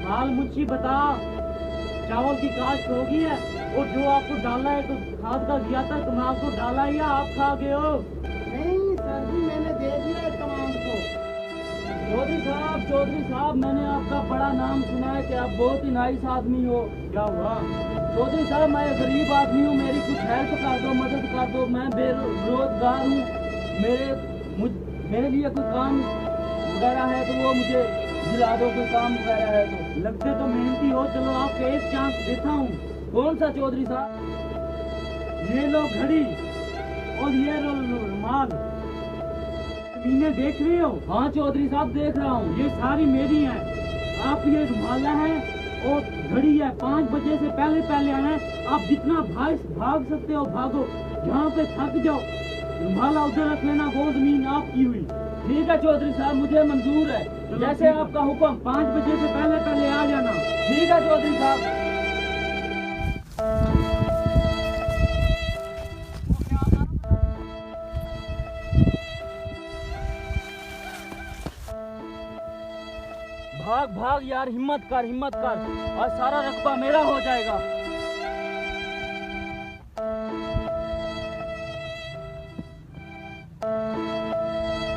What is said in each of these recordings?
हाल मुझे बता, चावल की काश्त होगी है और जो आपको डालना है तो खाद का दिया था, तुम आपको डाला या आप खा गए हो? नहीं सर जी, मैंने दे दिया तमाम को। चौधरी साहब, मैंने आपका बड़ा नाम सुना है कि आप बहुत ही नाइस आदमी हो। क्या हुआ? चौधरी साहब, मैं गरीब आदमी हूँ, मेरी कुछ हेल्प कर दो, मदद कर दो। मैं बेरोजगार हूँ, मेरे लिए कोई काम वगैरह है तो वो मुझे दिला दो, कोई काम वगैरह है तो। लगते तो मेहनती हो, चलो आपको एक चांस देता हूँ। कौन सा चौधरी साहब? ये लो घड़ी और ये लो रुमाल। जमीनें देख रहे हो? हाँ चौधरी साहब, देख रहा हूँ। ये सारी मेरी हैं। आप ये रुमाला है और घड़ी है। 5 बजे से पहले पहले आना है। आप जितना भाग सकते हो भागो, यहाँ पे थक जाओ। रुमाला उधर रख लेना, वो जमीन आपकी हुई। ठीक है चौधरी साहब, मुझे मंजूर है। जैसे आपका हुक्म, 5 बजे से पहले पहले आ जाना। ठीक है चौधरी साहब। भाग भाग यार, हिम्मत कर, और सारा रकबा मेरा हो जाएगा।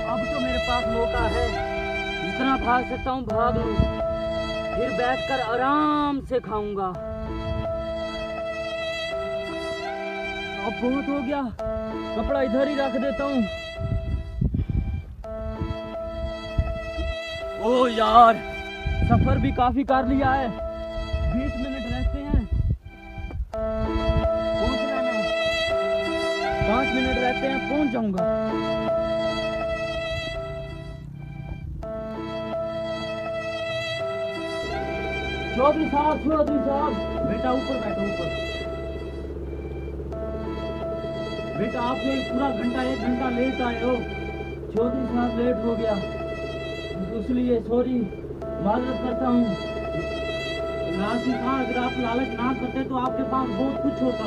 अब तो मेरे पास मौका है, जितना भाग सकता हूँ भाग लूं, फिर बैठकर आराम से खाऊंगा। अब बहुत हो गया, कपड़ा इधर ही रख देता हूँ। ओ यार, सफर भी काफी कर लिया है। 20 मिनट रहते हैं, पहुंचना है। 5 मिनट रहते हैं, पहुंच जाऊंगा। चौधरी साहब, बेटा ऊपर बैठो, ऊपर। बेटा आप तो पूरा घंटा 1 घंटा लेट आए हो। चौधरी साहब, लेट हो गया, इसलिए सॉरी, माजरत करता हूँ। लास्ट में कहा, अगर आप लालच ना करते तो आपके पास बहुत कुछ होता।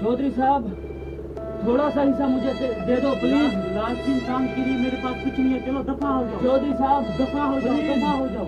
चौधरी साहब, थोड़ा सा हिस्सा मुझे दे दो प्लीज। लास्ट इंसान के लिए मेरे पास कुछ नहीं है, चलो दफा हो जाओ। चौधरी साहब, दफा हो जाओ।